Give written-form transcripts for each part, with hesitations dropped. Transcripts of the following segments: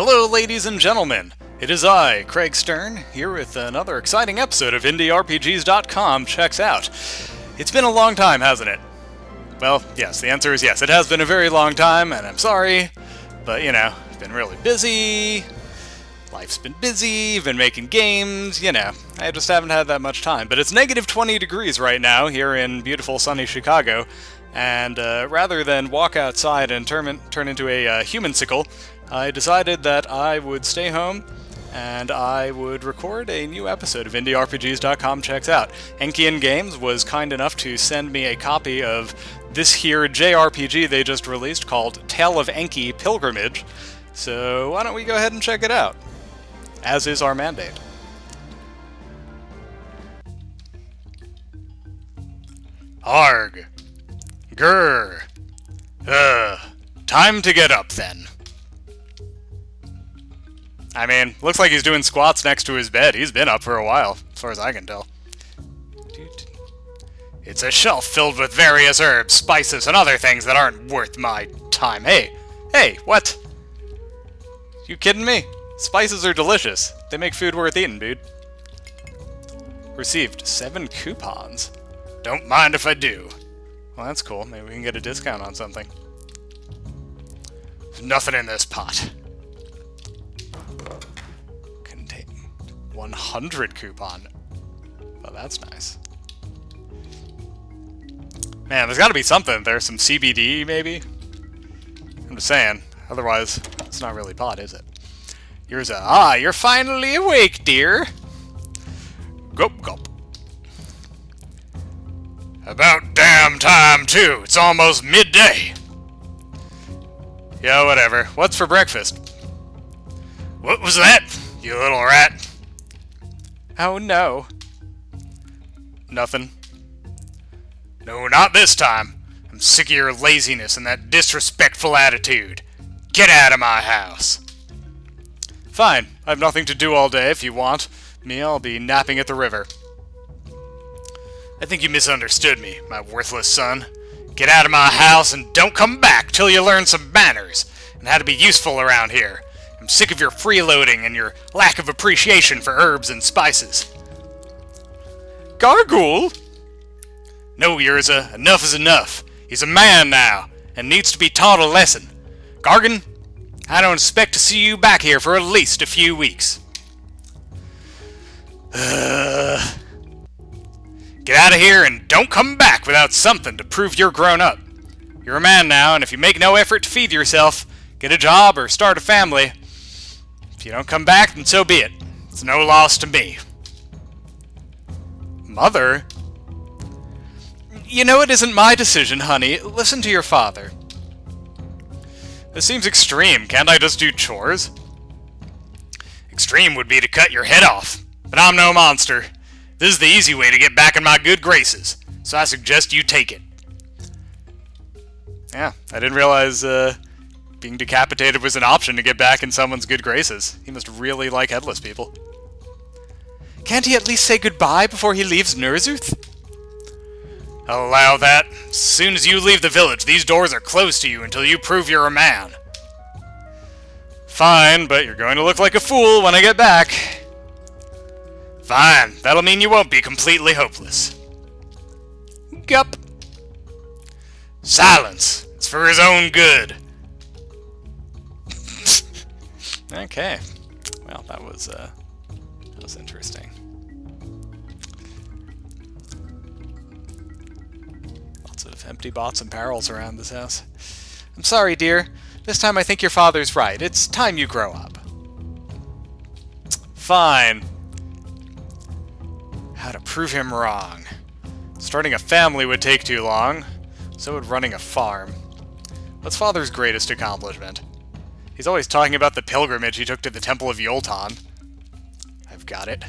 Hello, ladies and gentlemen. It is I, Craig Stern, here with another exciting episode of IndieRPGs.com Checks Out. It's been a long time, hasn't it? Well, yes, the answer is yes. It has been a very long time, and I'm sorry, but I've been really busy. Life's been busy, been making games, I just haven't had that much time. But it's negative 20 degrees right now here in beautiful sunny Chicago, and rather than walk outside and turn into a human-sicle, I decided that I would stay home and I would record a new episode of IndieRPGs.com Checks Out. Enki Games was kind enough to send me a copy of this here JRPG they just released called Tale of Enki Pilgrimage, so why don't we go ahead and check it out, as is our mandate. Arg. Grr. Time to get up then. I mean, looks like he's doing squats next to his bed. He's been up for a while, as far as I can tell. It's a shelf filled with various herbs, spices, and other things that aren't worth my time. Hey, what? You kidding me? Spices are delicious. They make food worth eating, dude. Received 7 coupons. Don't mind if I do. Well, that's cool. Maybe we can get a discount on something. There's nothing in this pot. 100 coupon. Oh, that's nice. Man, there's gotta be something there. Some CBD, maybe? I'm just saying. Otherwise, it's not really pot, is it? Here's you're finally awake, dear. Gulp, gulp. About damn time, too. It's almost midday. Yeah, whatever. What's for breakfast? What was that, you little rat? Oh, no. Nothing. No, not this time. I'm sick of your laziness and that disrespectful attitude. Get out of my house. Fine. I have nothing to do all day. If you want me, I'll be napping at the river. I think you misunderstood me, my worthless son. Get out of my house and don't come back till you learn some manners and how to be useful around here. I'm sick of your freeloading and your lack of appreciation for herbs and spices. Gargoyle? No, Urza, enough is enough. He's a man now, and needs to be taught a lesson. Gargan, I don't expect to see you back here for at least a few weeks. Get out of here and don't come back without something to prove you're grown up. You're a man now, and if you make no effort to feed yourself, get a job, or start a family, if you don't come back, then so be it. It's no loss to me. Mother? It isn't my decision, honey. Listen to your father. This seems extreme. Can't I just do chores? Extreme would be to cut your head off. But I'm no monster. This is the easy way to get back in my good graces. So I suggest you take it. Yeah, I didn't realize, being decapitated was an option to get back in someone's good graces. He must really like headless people. Can't he at least say goodbye before he leaves Nerzuth? I'll allow that. As soon as you leave the village, these doors are closed to you until you prove you're a man. Fine, but you're going to look like a fool when I get back. Fine, that'll mean you won't be completely hopeless. Gup. Silence. It's for his own good. Okay. Well, that was interesting. Lots of empty bots and barrels around this house. I'm sorry, dear. This time I think your father's right. It's time you grow up. Fine. How to prove him wrong. Starting a family would take too long. So would running a farm. What's father's greatest accomplishment? He's always talking about the pilgrimage he took to the Temple of Yultan. I've got it.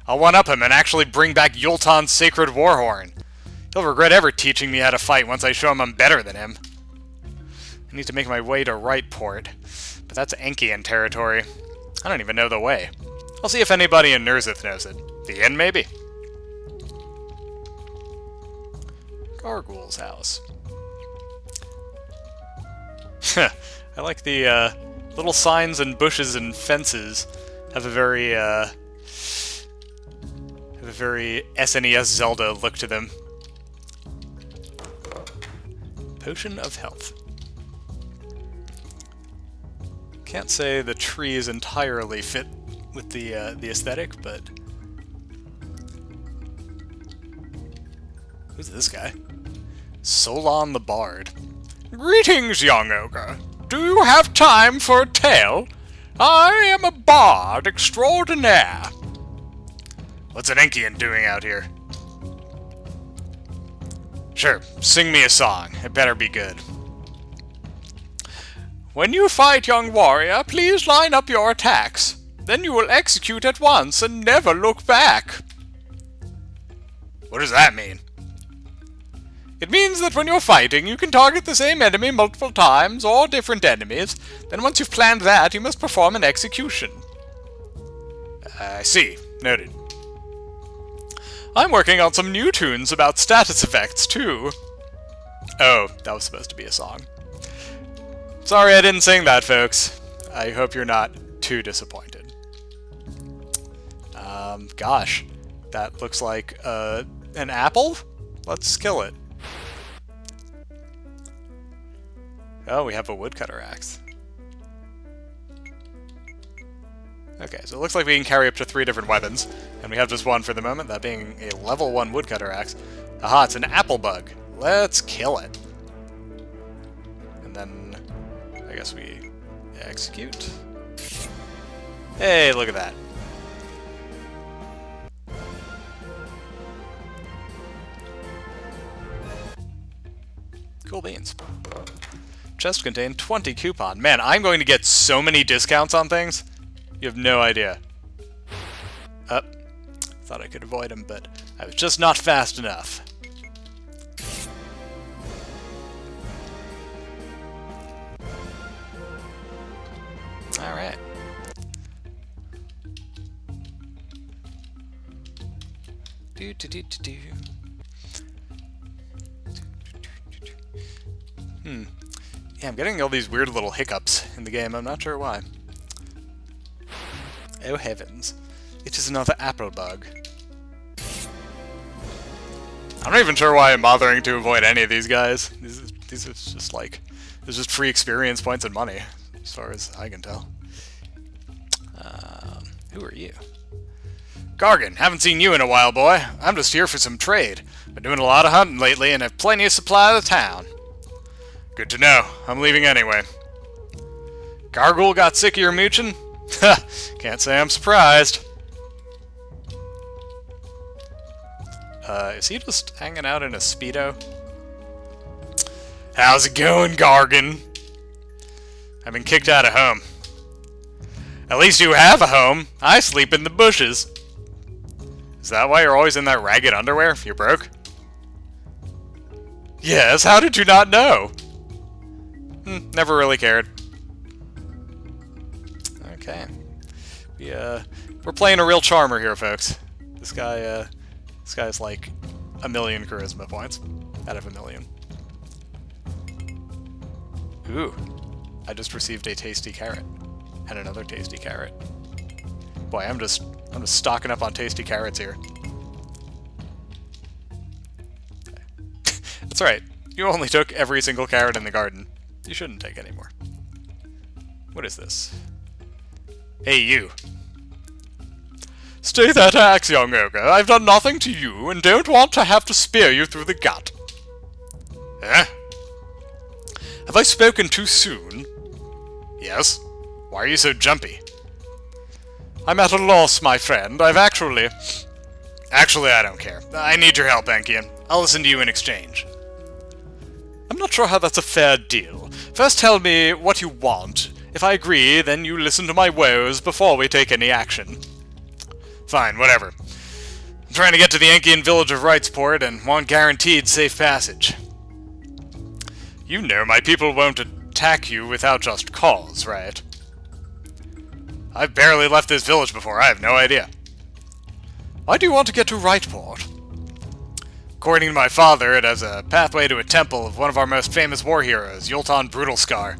I'll one-up him and actually bring back Yultan's sacred warhorn. He'll regret ever teaching me how to fight once I show him I'm better than him. I need to make my way to Wrightport, but that's Enkian territory. I don't even know the way. I'll see if anybody in Nerzuth knows it. The inn, maybe? Gargoyle's house. I like the Little signs and bushes and fences have a very SNES Zelda look to them. Potion of Health. Can't say the trees entirely fit with the aesthetic, but who's this guy? Solon the Bard. Greetings, young ogre. Do you have time for a tale? I am a bard extraordinaire. What's an Enkian doing out here? Sure, sing me a song. It better be good. When you fight, young warrior, please line up your attacks. Then you will execute at once and never look back. What does that mean? It means that when you're fighting, you can target the same enemy multiple times, or different enemies. Then once you've planned that, you must perform an execution. I see. Noted. I'm working on some new tunes about status effects, too. Oh, that was supposed to be a song. Sorry I didn't sing that, folks. I hope you're not too disappointed. Gosh. That looks like, an apple? Let's kill it. Oh, we have a woodcutter axe. Okay, so it looks like we can carry up to 3 different weapons, and we have just one for the moment, that being a level 1 woodcutter axe. Aha, it's an apple bug. Let's kill it. And then, I guess we execute. Hey, look at that. Cool beans. Chest contained 20 coupon. Man, I'm going to get so many discounts on things. You have no idea. Thought I could avoid him, but I was just not fast enough. Alright. Do. Yeah, I'm getting all these weird little hiccups in the game. I'm not sure why. Oh heavens. It is another apple bug. I'm not even sure why I'm bothering to avoid any of these guys. These are just like... There's just free experience points and money, as far as I can tell. Who are you? Gargan, haven't seen you in a while, boy. I'm just here for some trade. Been doing a lot of hunting lately and have plenty of supply of the town. Good to know. I'm leaving anyway. Gargoyle got sick of your mooching? Ha! Can't say I'm surprised. Is he just hanging out in a Speedo? How's it going, Gargan? I've been kicked out of home. At least you have a home. I sleep in the bushes. Is that why you're always in that ragged underwear? You're broke? Yes, how did you not know? Never really cared. Okay. We're playing a real charmer here, folks. This guy's like 1,000,000 charisma points out of 1,000,000. Ooh. I just received a tasty carrot. And another tasty carrot. Boy, I'm just stocking up on tasty carrots here. That's right. You only took every single carrot in the garden. You shouldn't take any more. What is this? Hey, you. Stay that axe, young ogre. I've done nothing to you, and don't want to have to spear you through the gut. Eh? Have I spoken too soon? Yes. Why are you so jumpy? I'm at a loss, my friend. Actually, I don't care. I need your help, Enki. I'll listen to you in exchange. I'm not sure how that's a fair deal. First tell me what you want. If I agree, then you listen to my woes before we take any action. Fine, whatever. I'm trying to get to the Enkian village of Wrightsport and want guaranteed safe passage. You know my people won't attack you without just cause, right? I've barely left this village before. I have no idea. Why do you want to get to Wrightport? According to my father, it has a pathway to a temple of one of our most famous war heroes, Yulton Brutalscar.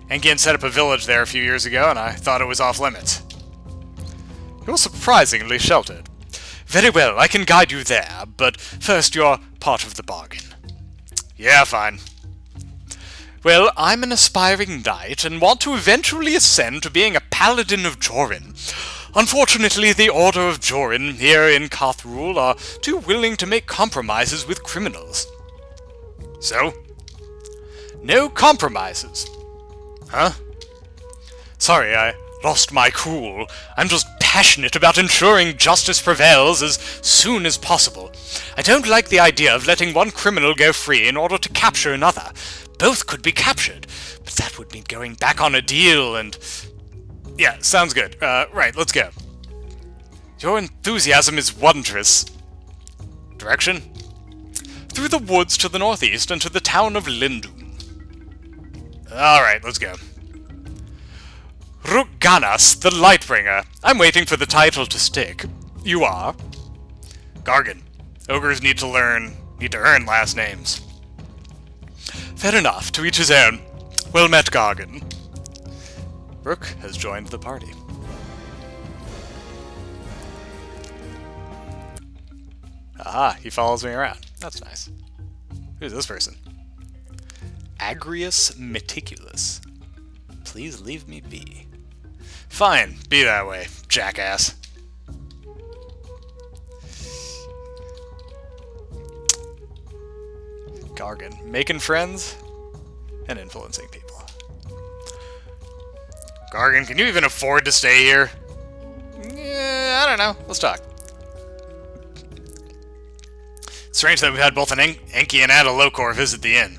Enki set up a village there a few years ago, and I thought it was off-limits. You're surprisingly sheltered. Very well, I can guide you there, but first you're part of the bargain. Yeah, fine. Well, I'm an aspiring knight, and want to eventually ascend to being a paladin of Jorin. Unfortunately, the Order of Jorin here in Kathrul are too willing to make compromises with criminals. So? No compromises. Huh? Sorry, I lost my cool. I'm just passionate about ensuring justice prevails as soon as possible. I don't like the idea of letting one criminal go free in order to capture another. Both could be captured, but that would mean going back on a deal and... Yeah, sounds good. Right, let's go. Your enthusiasm is wondrous. Direction? Through the woods to the northeast and to the town of Lindum. Alright, let's go. Rukganas, the Lightbringer. I'm waiting for the title to stick. You are? Gargan. Ogres need to earn last names. Fair enough, to each his own. Well met, Gargan. Rook has joined the party. Aha, he follows me around. That's nice. Who's this person? Agrius Meticulous. Please leave me be. Fine, be that way, jackass. Gargan, making friends and influencing people. Gargan, can you even afford to stay here? Yeah, I don't know. Let's talk. Strange that we've had both an Enki and a Lokor visit the inn.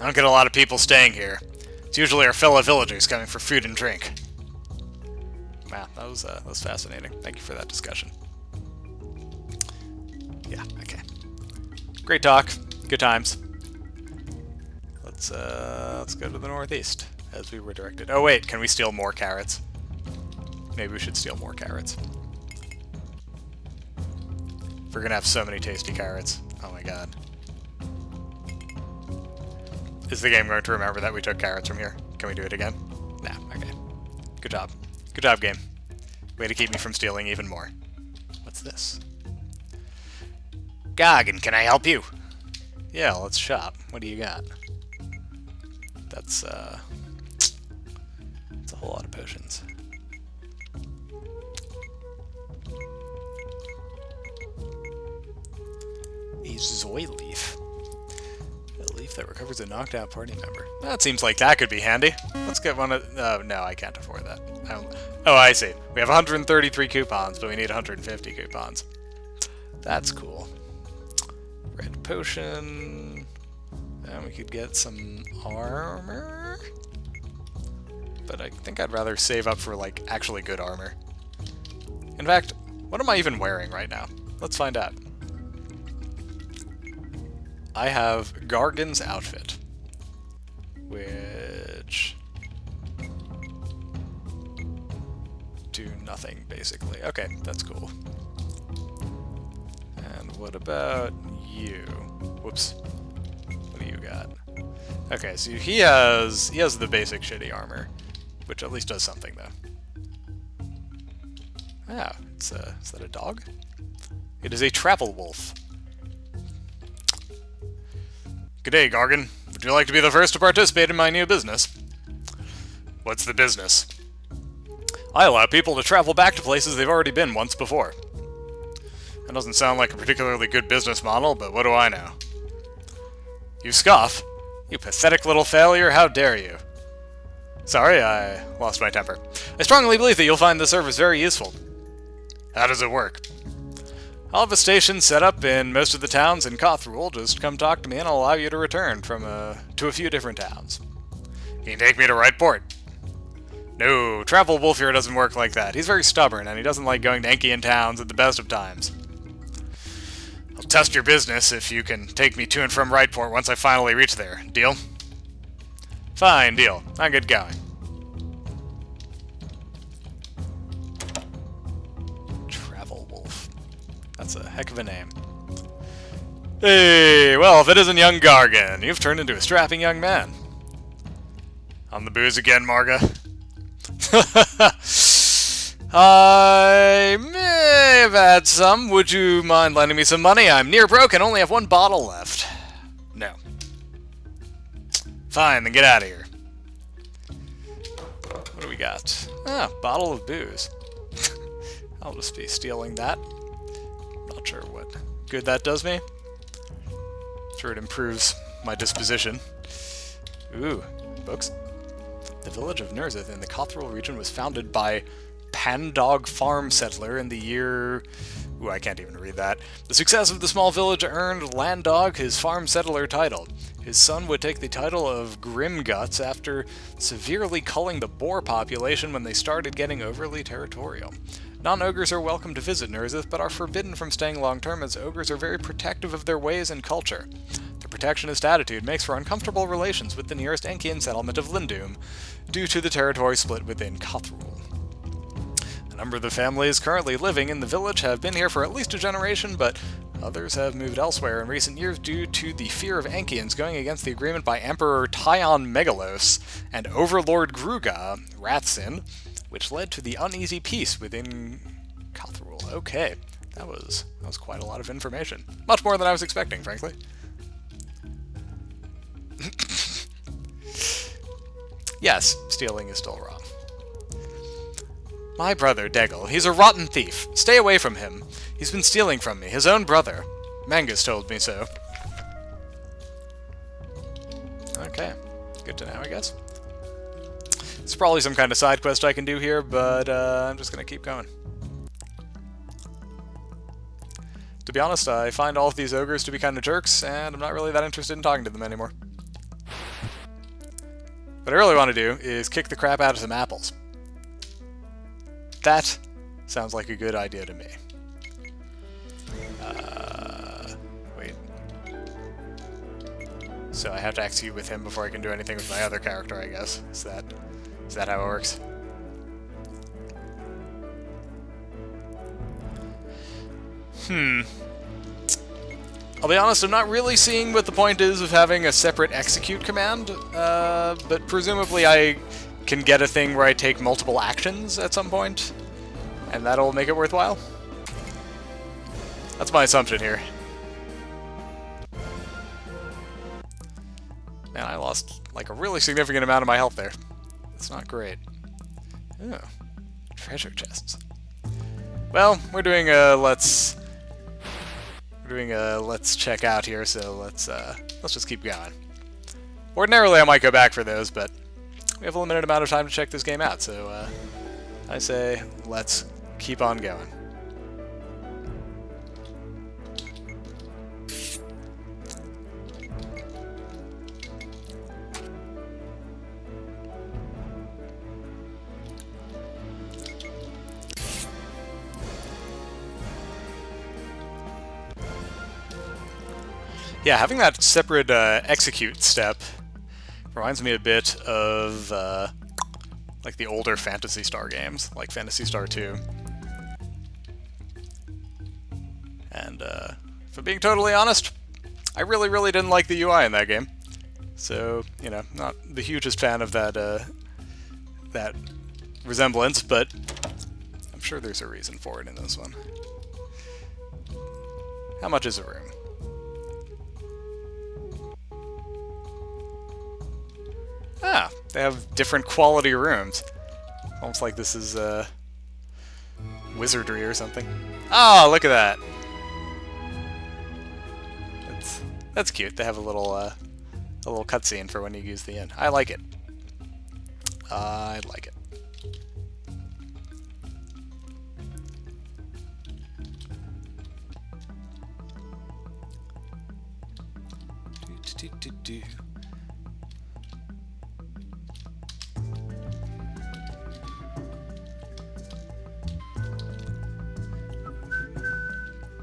I don't get a lot of people staying here. It's usually our fellow villagers coming for food and drink. Wow, that was fascinating. Thank you for that discussion. Yeah, okay. Great talk. Good times. Let's go to the northeast, as we were directed. Oh wait, can we steal more carrots? Maybe we should steal more carrots. We're gonna have so many tasty carrots. Oh my god. Is the game going to remember that we took carrots from here? Can we do it again? Nah, okay. Good job. Good job, game. Way to keep me from stealing even more. What's this? Gargan, can I help you? Yeah, let's shop. What do you got? That's a whole lot of potions. A Zoy leaf. A leaf that recovers a knocked out party member. That seems like that could be handy. Let's get one of... Oh, no, I can't afford that. Oh, I see. We have 133 coupons, but we need 150 coupons. That's cool. Red potion... And we could get some armor? But I think I'd rather save up for, like, actually good armor. In fact, what am I even wearing right now? Let's find out. I have Gargan's outfit, which do nothing, basically. Okay, that's cool. And what about you? Whoops. What do you got? Okay, so he has the basic shitty armor, which at least does something, though. Ah, is that a dog? It is a travel wolf. Good day, Gargan. Would you like to be the first to participate in my new business? What's the business? I allow people to travel back to places they've already been once before. That doesn't sound like a particularly good business model, but what do I know? You scoff? You pathetic little failure, how dare you? Sorry, I lost my temper. I strongly believe that you'll find the service very useful. How does it work? I'll have a station set up in most of the towns in Kathrul. Just come talk to me and I'll allow you to return to a few different towns. Can you take me to Rightport? No, Travel Wolf here doesn't work like that. He's very stubborn and he doesn't like going to Enki towns at the best of times. I'll test your business if you can take me to and from Rightport once I finally reach there. Deal? Fine, deal. I'll get going. That's a heck of a name. Hey, well, if it isn't young Gargan, you've turned into a strapping young man. On the booze again, Marga. I may have had some. Would you mind lending me some money? I'm near broke and only have one bottle left. No. Fine, then get out of here. What do we got? Ah, bottle of booze. I'll just be stealing that. Not sure what good that does me. Sure it improves my disposition. Ooh, books. The village of Nerzith in the Cothril region was founded by Pandog farm settler in the year... Ooh, I can't even read that. The success of the small village earned Landog his farm settler title. His son would take the title of Grimguts after severely culling the boar population when they started getting overly territorial. Non-ogres are welcome to visit Nerzith, but are forbidden from staying long-term as ogres are very protective of their ways and culture. Their protectionist attitude makes for uncomfortable relations with the nearest Enkian settlement of Lindum, due to the territory split within Cothrul. A number of the families currently living in the village have been here for at least a generation, but others have moved elsewhere in recent years due to the fear of Enkians going against the agreement by Emperor Tyon Megalos and Overlord Gruga Ratsin, which led to the uneasy peace within Cothrul. Okay, that was quite a lot of information. Much more than I was expecting, frankly. Yes, stealing is still wrong. My brother, Degel. He's a rotten thief. Stay away from him. He's been stealing from me. His own brother. Mangus told me so. Okay. Good to know, I guess. It's probably some kind of side quest I can do here, but I'm just going to keep going. To be honest, I find all of these ogres to be kind of jerks, and I'm not really that interested in talking to them anymore. What I really want to do is kick the crap out of some apples. That sounds like a good idea to me. Wait. So I have to execute with him before I can do anything with my other character, I guess. Is that how it works? I'll be honest, I'm not really seeing what the point is of having a separate execute command, but presumably I can get a thing where I take multiple actions at some point, and that'll make it worthwhile. That's my assumption here. Man, I lost like a really significant amount of my health there. That's not great. Oh, treasure chests. Well, we're doing a let's check out here, so let's just keep going. Ordinarily I might go back for those, but we have a limited amount of time to check this game out, so I say let's keep on going. Yeah, having that separate execute step reminds me a bit of like the older Phantasy Star games, like Phantasy Star 2. And if I'm being totally honest, I really didn't like the UI in that game. So, you know, not the hugest fan of that that resemblance, but I'm sure there's a reason for it in this one. How much is a room? Ah, they have different quality rooms. Almost like this is wizardry or something. Oh, look at that. That's cute. They have a little cutscene for when you use the inn. I like it. I like it. Do.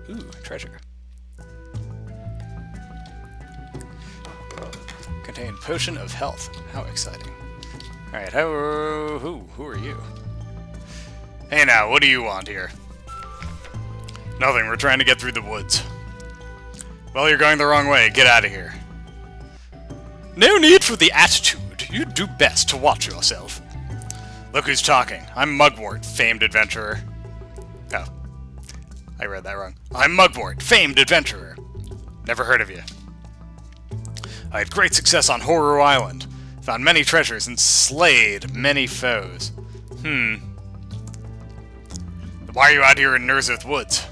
Ooh, treasure. Contain potion of health. How exciting. Alright, who are you? Hey now, what do you want here? Nothing, we're trying to get through the woods. Well, you're going the wrong way. Get out of here. No need for the attitude. You'd do best to watch yourself. Look who's talking. I'm Mugwort, famed adventurer. Oh. I read that wrong. I'm Mugwort, famed adventurer. Never heard of you. I had great success on Horror Island. Found many treasures and slayed many foes. Why are you out here in Nurzith Woods?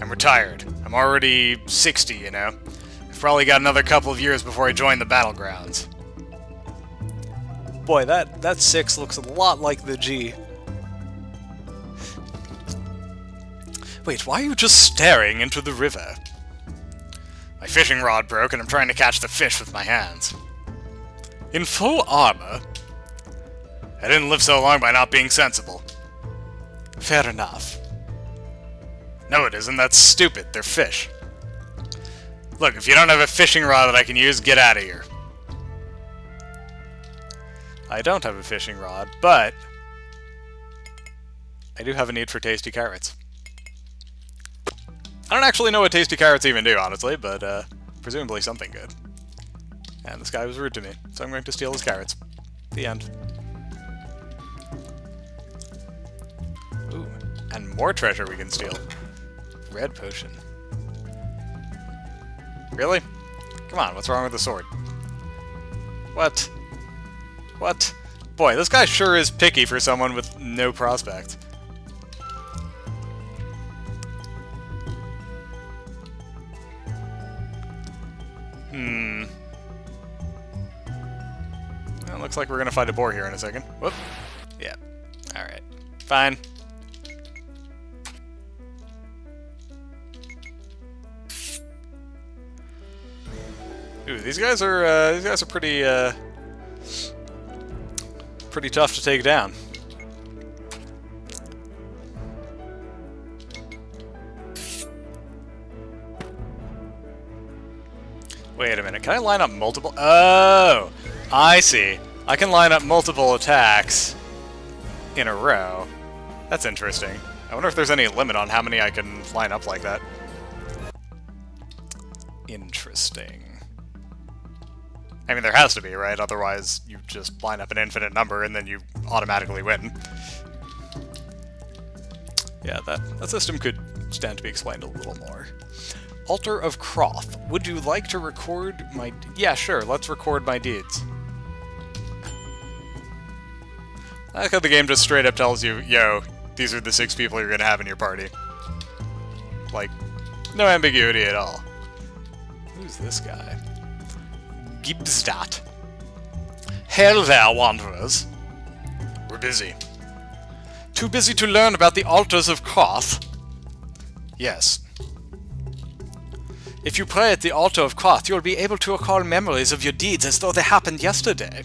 I'm retired. I'm already 60, you know. I've probably got another couple of years before I join the battlegrounds. Boy, that 6 looks a lot like the G. Wait, why are you just staring into the river? My fishing rod broke and I'm trying to catch the fish with my hands. In full armor? I didn't live so long by not being sensible. Fair enough. No, it isn't. That's stupid. They're fish. Look, if you don't have a fishing rod that I can use, get out of here. I don't have a fishing rod, but I do have a need for tasty carrots. I don't actually know what tasty carrots even do, honestly, but presumably something good. And this guy was rude to me, so I'm going to steal his carrots. The end. Ooh, and more treasure we can steal. Red potion. Really? Come on, what's wrong with the sword? What? What? Boy, this guy sure is picky for someone with no prospect. Well, looks like we're gonna fight a boar here in a second. Whoop. Yeah. Alright. Fine. Ooh, these guys are pretty pretty tough to take down. Wait a minute, can I line up multiple? Oh, I see. I can line up multiple attacks in a row. That's interesting. I wonder if there's any limit on how many I can line up like that. Interesting. I mean, there has to be, right? Otherwise, you just line up an infinite number and then you automatically win. Yeah, that system could stand to be explained a little more. Altar of Croth. Would you like to record my... Yeah, sure, let's record my deeds. I like how the game just straight up tells you, yo, these are the 6 people you're gonna have in your party. Like, no ambiguity at all. Who's this guy? Gibbsdat. Hail there, wanderers. We're busy. Too busy to learn about the altars of Koth? Yes. If you pray at the altar of Koth, you'll be able to recall memories of your deeds as though they happened yesterday.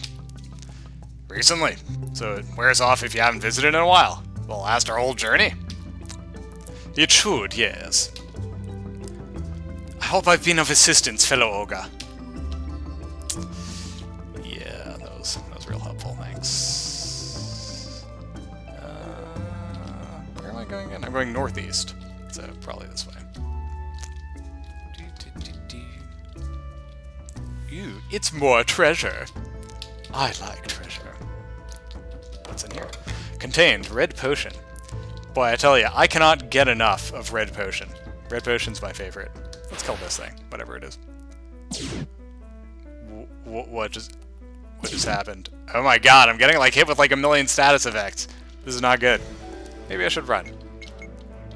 Recently. So it wears off if you haven't visited in a while. Will last our whole journey. It should, yes. I hope I've been of assistance, fellow ogre. Yeah, that was real helpful, thanks. Where am I going again? I'm going northeast, so probably this way. Ew, it's more treasure. I like treasure. What's in here? Contained red potion. Boy, I tell you, I cannot get enough of red potion. Red potion's my favorite. Let's kill this thing, whatever it is. What just happened? Oh my god, I'm getting like hit with like a million status effects. This is not good. Maybe I should run.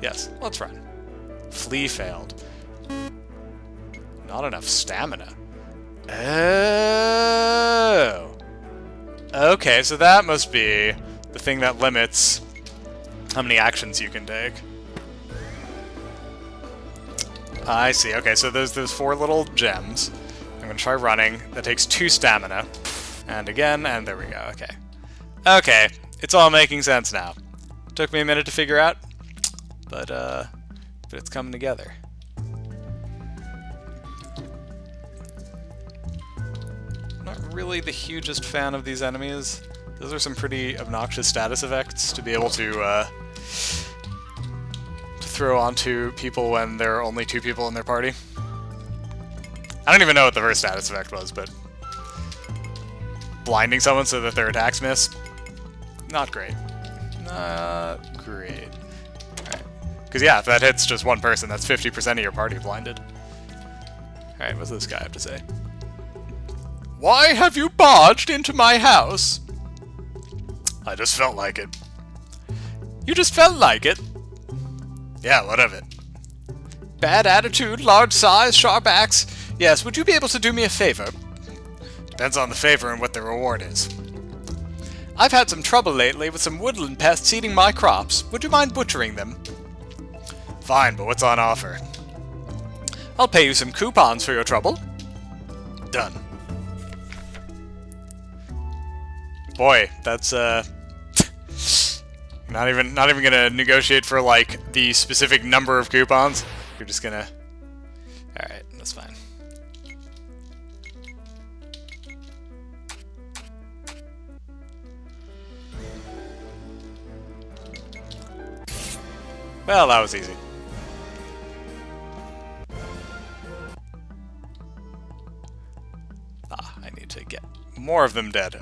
Yes, let's run. Flee failed. Not enough stamina. Oh. Okay, so that must be the thing that limits how many actions you can take. I see. Okay, so there's those 4 little gems. I'm gonna try running. That takes 2 stamina. And again, and there we go. Okay. Okay, it's all making sense now. Took me a minute to figure out, but it's coming together. Not really the hugest fan of these enemies. Those are some pretty obnoxious status effects to be able to throw onto people when there are only 2 people in their party. I don't even know what the first status effect was, but blinding someone so that their attacks miss. Not great. Not great. Alright. Because yeah, if that hits just one person, that's 50% of your party blinded. Alright, what's this guy have to say? Why have you barged into my house? I just felt like it. You just felt like it? Yeah, what of it? Bad attitude, large size, sharp axe. Yes, would you be able to do me a favor? Depends on the favor and what the reward is. I've had some trouble lately with some woodland pests eating my crops. Would you mind butchering them? Fine, but what's on offer? I'll pay you some coupons for your trouble. Done. Boy, that's not even gonna negotiate for like the specific number of coupons. You're just gonna. All right, that's fine. Well, that was easy. I need to get more of them dead.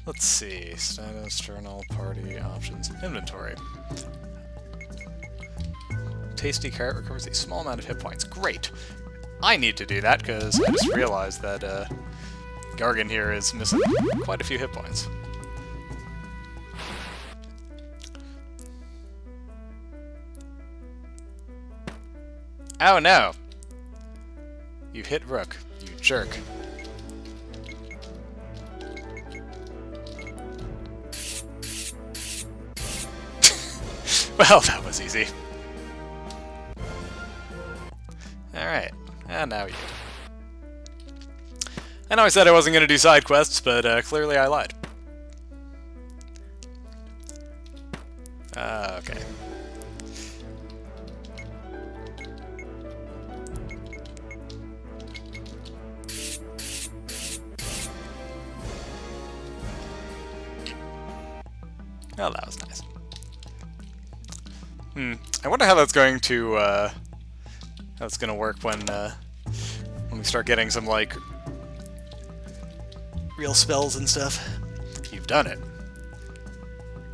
Let's see. Status, journal, party, options, inventory. Tasty carrot recovers a small amount of hit points. Great. I need to do that because I just realized that Gargan here is missing quite a few hit points. Oh no! You hit Rook, you jerk. Well, that was easy. Alright, and now you. I know I said I wasn't going to do side quests, but clearly I lied. Okay. Oh, that was nice. I wonder how that's going to work when we start getting some like real spells and stuff. You've done it.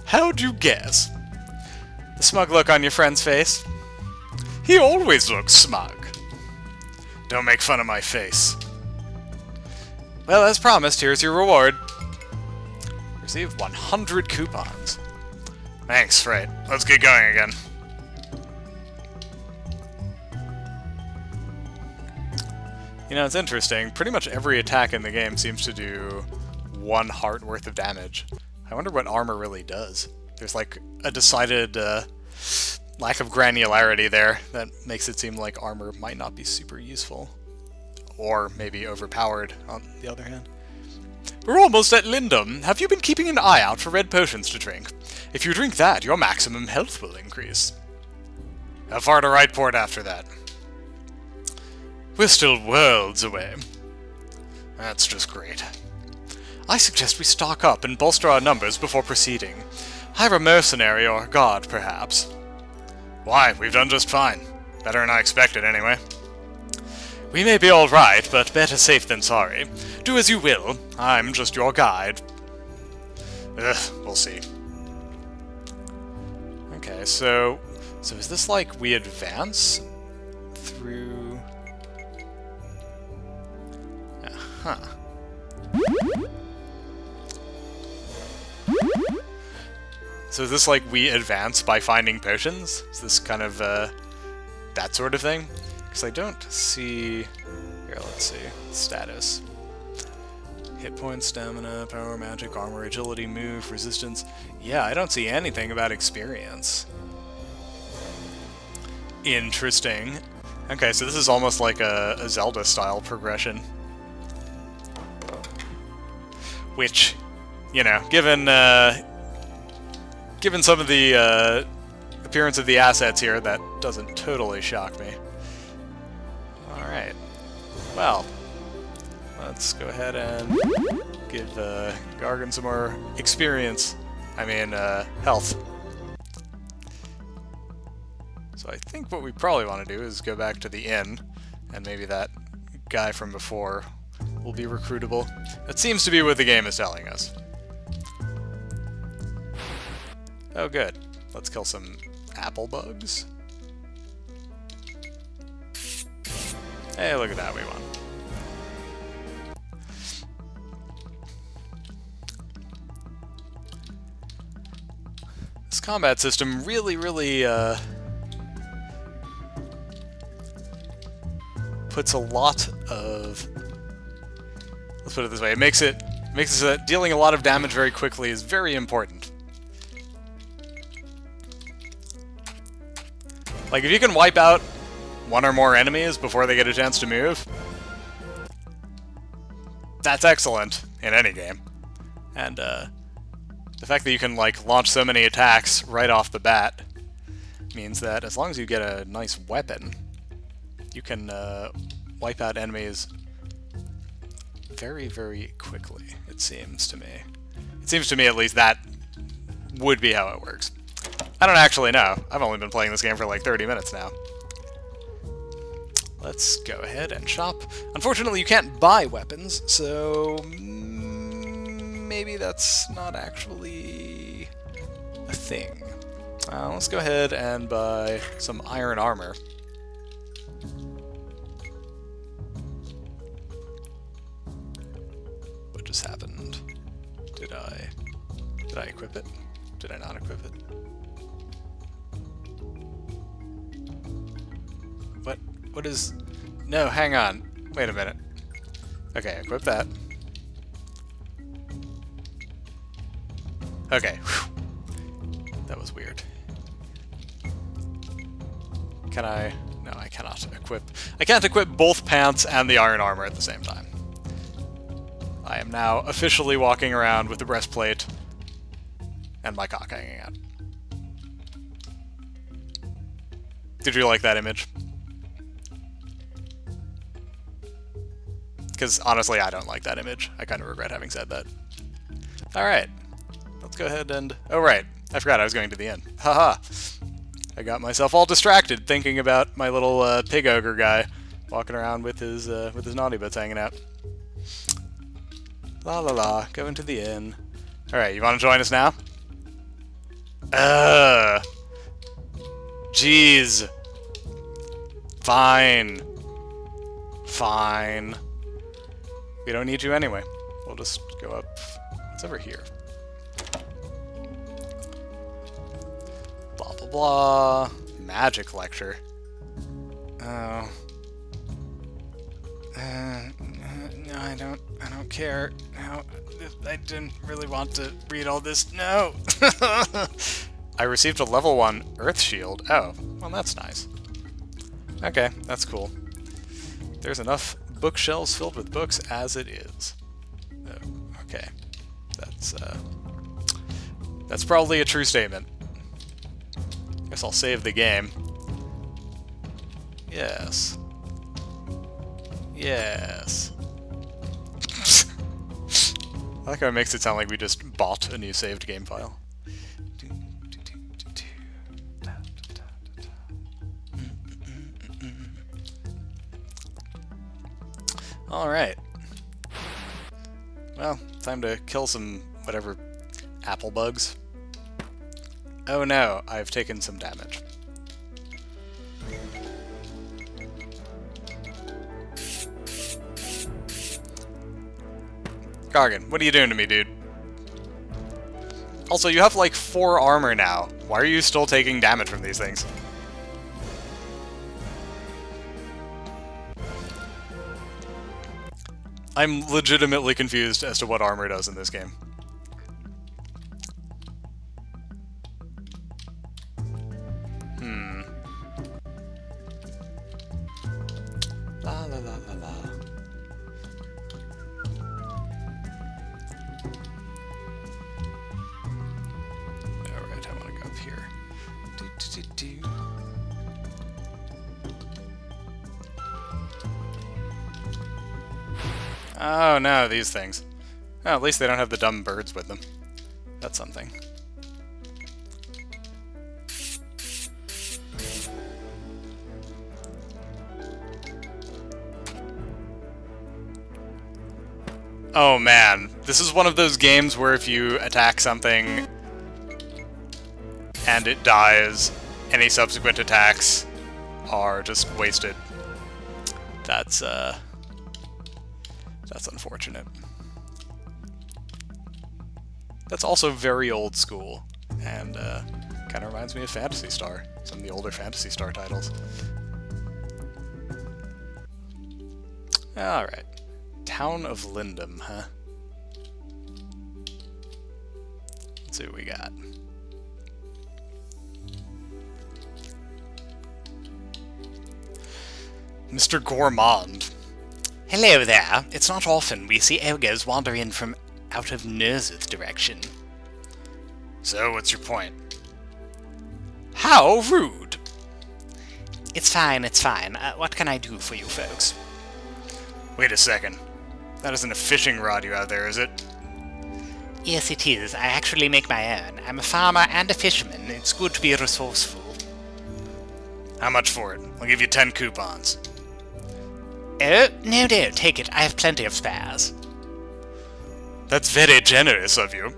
How'd you guess? The smug look on your friend's face. He always looks smug. Don't make fun of my face. Well, as promised, here's your reward. Receive 100 coupons. Thanks, right. Let's get going again. You know, it's interesting. Pretty much every attack in the game seems to do 1 heart worth of damage. I wonder what armor really does. There's like a decided lack of granularity there that makes it seem like armor might not be super useful. Or maybe overpowered, on the other hand. We're almost at Lindum. Have you been keeping an eye out for red potions to drink? If you drink that, your maximum health will increase. How far to Rightport after that? We're still worlds away. That's just great. I suggest we stock up and bolster our numbers before proceeding. Hire a mercenary or a guard, perhaps. Why? We've done just fine. Better than I expected, anyway. We may be all right, but better safe than sorry. Do as you will. I'm just your guide. We'll see. Okay, so is this like we advance through... Huh. So is this like we advance by finding potions? Is this kind of that sort of thing? Because I don't see... Here, let's see. Status. Hit points, stamina, power, magic, armor, agility, move, resistance. Yeah, I don't see anything about experience. Interesting. Okay, so this is almost like a Zelda-style progression. Which, you know, given some of the appearance of the assets here, that doesn't totally shock me. Alright. Well, let's go ahead and give Gargan some more experience. I mean, health. So I think what we probably want to do is go back to the inn, and maybe that guy from before will be recruitable. That seems to be what the game is telling us. Oh, good. Let's kill some apple bugs. Hey, look at that, we won. This combat system really puts a lot of... Let's put it this way, it makes it so that dealing a lot of damage very quickly is very important. Like, if you can wipe out one or more enemies before they get a chance to move, that's excellent in any game. And the fact that you can, like, launch so many attacks right off the bat means that as long as you get a nice weapon, you can wipe out enemies very quickly, it seems to me. It seems to me, at least, that would be how it works. I don't actually know. I've only been playing this game for like 30 minutes now. Let's go ahead and shop. Unfortunately, you can't buy weapons, so maybe that's not actually a thing. Let's go ahead and buy some iron armor. What just happened? Did I equip it? Did I not equip it? What is... No, hang on. Wait a minute. Okay, equip that. Okay. Whew. That was weird. Can I... No, I cannot equip... I can't equip both pants and the iron armor at the same time. I am now officially walking around with the breastplate and my cock hanging out. Did you like that image? Because, honestly, I don't like that image. I kind of regret having said that. Alright. Let's go ahead and... Oh, right. I forgot I was going to the inn. Haha. I got myself all distracted thinking about my little pig ogre guy walking around with his naughty bits hanging out. La la la. Going to the inn. Alright, you want to join us now? Jeez. Fine. Fine. We don't need you anyway. We'll just go up. What's over here? Blah, blah, blah. Magic lecture. Oh. No, I don't care. No, I didn't really want to read all this. No! I received a level 1 Earth Shield. Oh, well that's nice. Okay, that's cool. There's enough bookshelves filled with books as it is. Oh, okay. That's probably a true statement. Guess I'll save the game. Yes. Yes. I like how it makes it sound like we just bought a new saved game file. Alright. Well, time to kill some whatever apple bugs. Oh no, I've taken some damage. Gargan, what are you doing to me, dude? Also, you have like 4 armor now. Why are you still taking damage from these things? I'm legitimately confused as to what armor does in this game. La la la la la. Alright, I want to go up here. Do, do, do, do. Oh no, these things. Oh, at least they don't have the dumb birds with them. That's something. Oh man, this is one of those games where if you attack something and it dies, any subsequent attacks are just wasted. That's unfortunate. That's also very old school, and kind of reminds me of Phantasy Star, some of the older Phantasy Star titles. Alright. Town of Lindum, huh? Let's see what we got. Mr. Gourmand. Hello there. It's not often we see ogres wander in from out of Ner'zhul direction. So, what's your point? How rude! It's fine, it's fine. What can I do for you folks? Wait a second. That isn't a fishing rod you have there, is it? Yes, it is. I actually make my own. I'm a farmer and a fisherman. It's good to be resourceful. How much for it? I'll give you 10 coupons. Oh, no, take it. I have plenty of spares. That's very generous of you.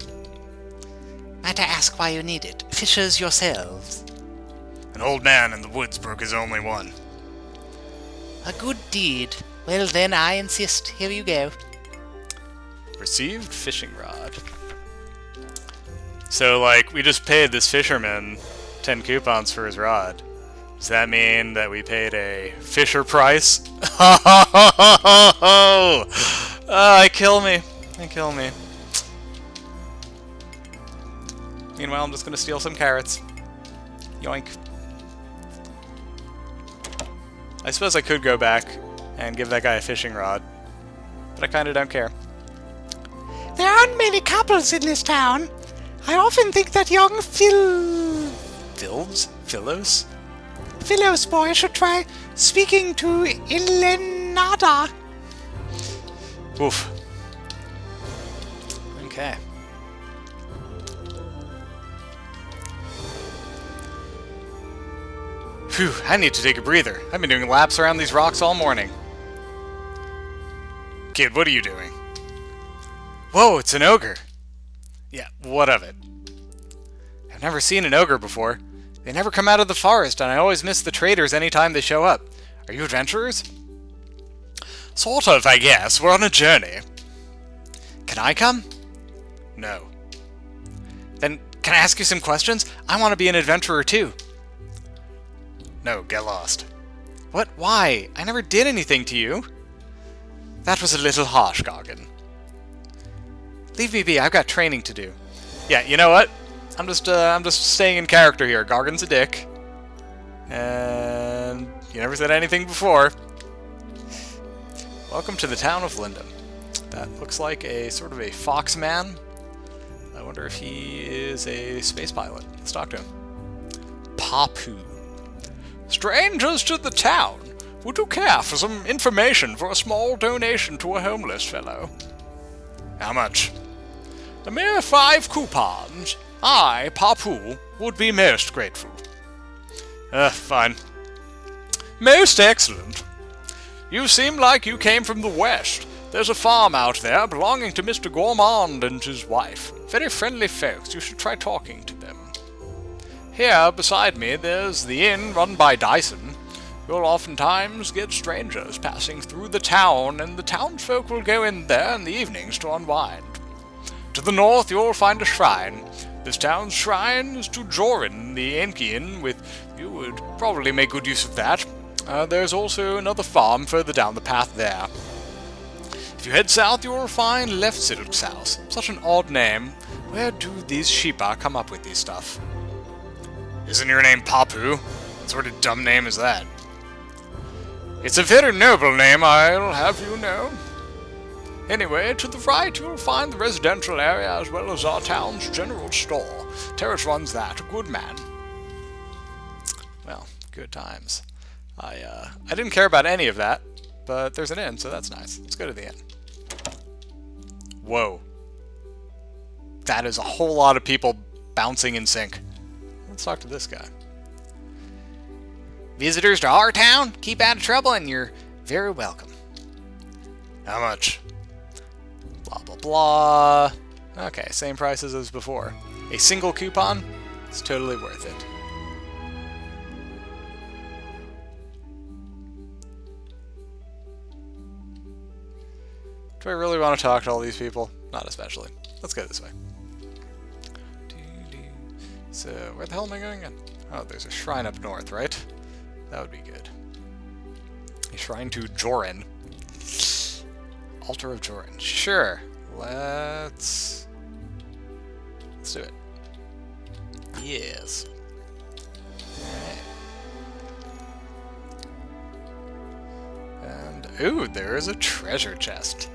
Might I ask why you need it? Fishers yourselves. An old man in the woods broke his only one. A good deed. Well then, I insist. Here you go. Received fishing rod. So, like, we just paid this fisherman 10 coupons for his rod. Does that mean that we paid a fisher price? Kill me. Kill me. Meanwhile, I'm just gonna steal some carrots. Yoink. I suppose I could go back and give that guy a fishing rod, but I kinda don't care. There aren't many couples in this town. I often think that young Philos boy should try speaking to Elenada. Oof. Okay. Phew, I need to take a breather. I've been doing laps around these rocks all morning. Kid, what are you doing? Whoa, it's an ogre! Yeah, what of it? I've never seen an ogre before. They never come out of the forest, and I always miss the traders anytime they show up. Are you adventurers? Sort of, I guess. We're on a journey. Can I come? No. Then, can I ask you some questions? I want to be an adventurer too. No, get lost. What? Why? I never did anything to you. That was a little harsh, Gargan. Leave me be, I've got training to do. Yeah, you know what? I'm just staying in character here. Gargan's a dick. And you never said anything before. Welcome to the town of Lindum. That looks like a sort of a fox man. I wonder if he is a space pilot. Let's talk to him. Papu. Strangers to the town. Would you care for some information for a small donation to a homeless fellow? How much? A mere 5 coupons. I, Papu, would be most grateful. Fine. Most excellent. You seem like you came from the west. There's a farm out there belonging to Mr. Gourmand and his wife. Very friendly folks. You should try talking to them. Here, beside me, there's the inn run by Dyson. You'll oftentimes get strangers passing through the town, and the townsfolk will go in there in the evenings to unwind. To the north, you'll find a shrine. This town's shrine is to Jorin, the Enki, you would probably make good use of that. There's also another farm further down the path there. If you head south, you'll find Left Silk's house. Such an odd name. Where do these sheepa come up with these stuff? Isn't your name Papu? What sort of dumb name is that? It's a very noble name, I'll have you know. Anyway, to the right you'll find the residential area as well as our town's general store. Terrace runs that, a good man. Well, good times. I didn't care about any of that, but there's an inn, so that's nice. Let's go to the inn. Whoa. That is a whole lot of people bouncing in sync. Let's talk to this guy. Visitors to our town? Keep out of trouble and you're very welcome. How much? Blah, blah, blah. Okay, same prices as before. A single coupon? It's totally worth it. Do I really want to talk to all these people? Not especially. Let's go this way. So, where the hell am I going again? Oh, there's a shrine up north, right? That would be good. A shrine to Joran. Altar of Joran. Sure. Let's do it. Yes. And, ooh, there is a treasure chest.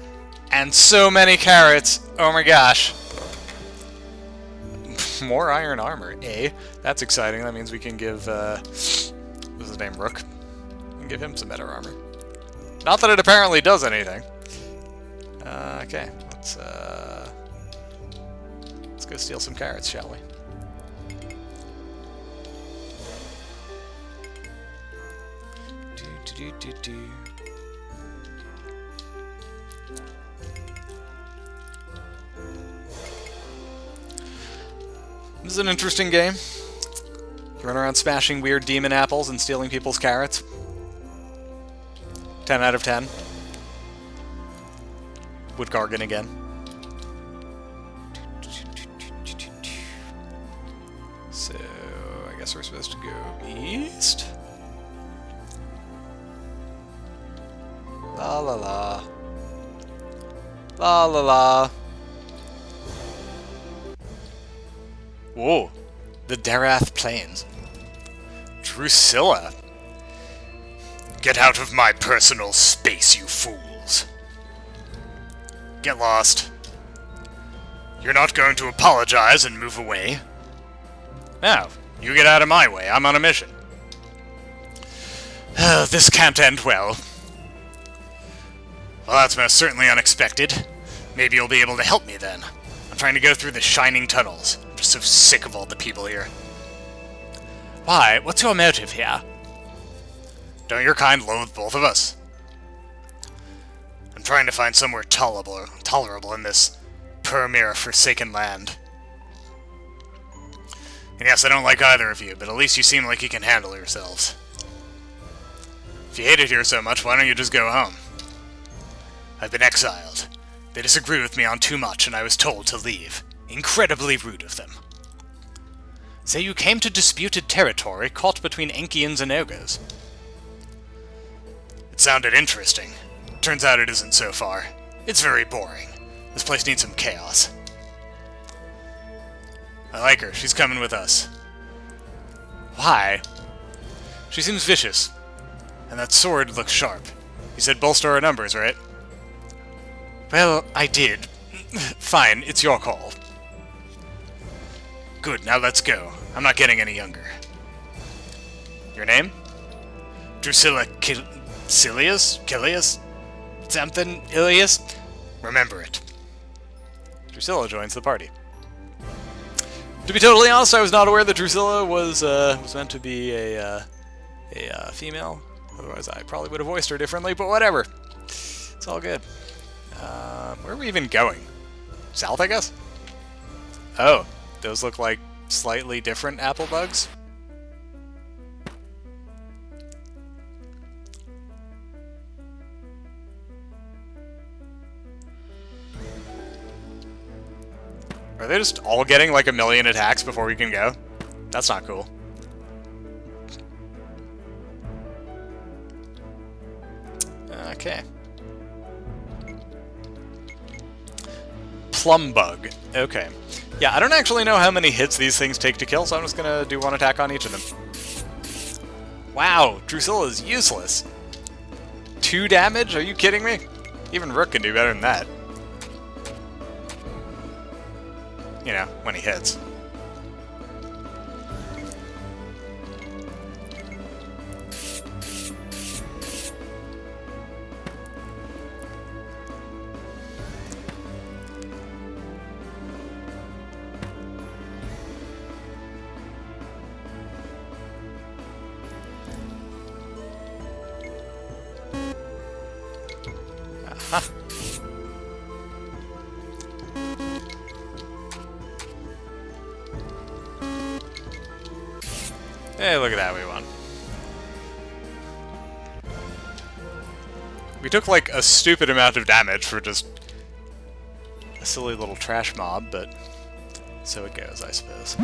And so many carrots! Oh my gosh. More iron armor, eh? That's exciting. That means we can give, what's his name, Rook? We can give him some better armor. Not that it apparently does anything. Okay, let's go steal some carrots, shall we? Do. This is an interesting game. You run around smashing weird demon apples and stealing people's carrots. 10 out of 10. Would Gargan again. So, I guess we're supposed to go east? La la la. La la la. Whoa, the Darath Plains. Drusilla. Get out of my personal space, you fools. Get lost. You're not going to apologize and move away. Now, you get out of my way. I'm on a mission. This can't end well. Well, that's most certainly unexpected. Maybe you'll be able to help me then. I'm trying to go through the shining tunnels. I'm just so sick of all the people here. Why? What's your motive here? Don't your kind loathe both of us? I'm trying to find somewhere tolerable in this Permir forsaken land. And yes, I don't like either of you, but at least you seem like you can handle yourselves. If you hate it here so much, why don't you just go home? I've been exiled. They disagree with me on too much, and I was told to leave. Incredibly rude of them. Say you came to disputed territory caught between Enki and Xenogos. It sounded interesting. Turns out it isn't so far. It's very boring. This place needs some chaos. I like her. She's coming with us. Why? She seems vicious. And that sword looks sharp. You said bolster our numbers, right? Well, I did. Fine, it's your call. Good, now let's go. I'm not getting any younger. Your name? Drusilla Kilius? Something? Ilias? Remember it. Drusilla joins the party. To be totally honest, I was not aware that Drusilla was meant to be a female. Otherwise, I probably would have voiced her differently, but whatever. It's all good. Where are we even going? South, I guess? Oh, those look like slightly different apple bugs? Are they just all getting like 1,000,000 attacks before we can go? That's not cool. Okay. Plum bug. Okay. Yeah, I don't actually know how many hits these things take to kill, so I'm just gonna do one attack on each of them. Wow, Drusilla is useless. 2 damage? Are you kidding me? Even Rook can do better than that. You know, when he hits. Aha. Hey, look at that, we won. We took like a stupid amount of damage for just a silly little trash mob, but so it goes, I suppose.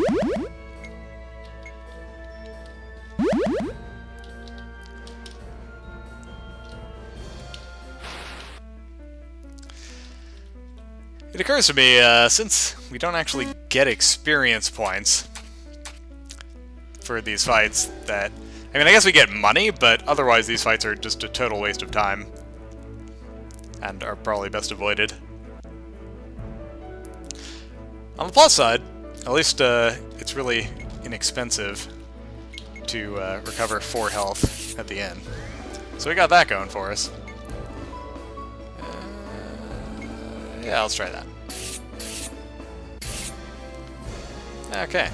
It occurs to me, since we don't actually get experience points for these fights, that... I mean, I guess we get money, but otherwise these fights are just a total waste of time. And are probably best avoided. On the plus side, at least it's really inexpensive to recover 4 health at the end. So we got that going for us. Yeah, let's try that. Okay.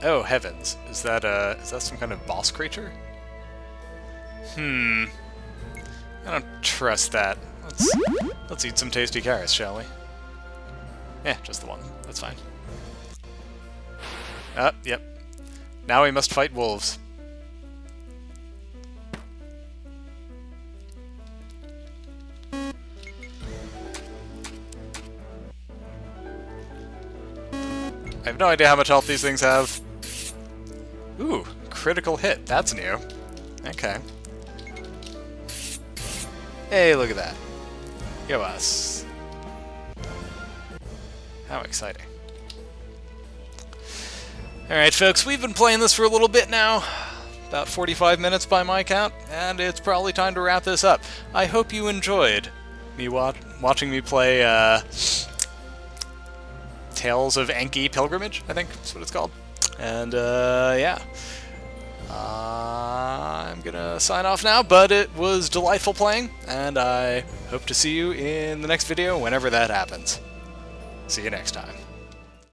Oh heavens! Is that some kind of boss creature? I don't trust that. Let's eat some tasty carrots, shall we? Yeah, just the one. That's fine. Yep. Now we must fight wolves. I have no idea how much health these things have. Ooh, critical hit. That's new. Okay. Hey, look at that. Go us. How exciting. Alright folks, we've been playing this for a little bit now, about 45 minutes by my count, and it's probably time to wrap this up. I hope you enjoyed me watching me play Tales of Enki Pilgrimage, I think that's what it's called. And yeah, I'm gonna sign off now, but it was delightful playing, and I hope to see you in the next video whenever that happens. See you next time.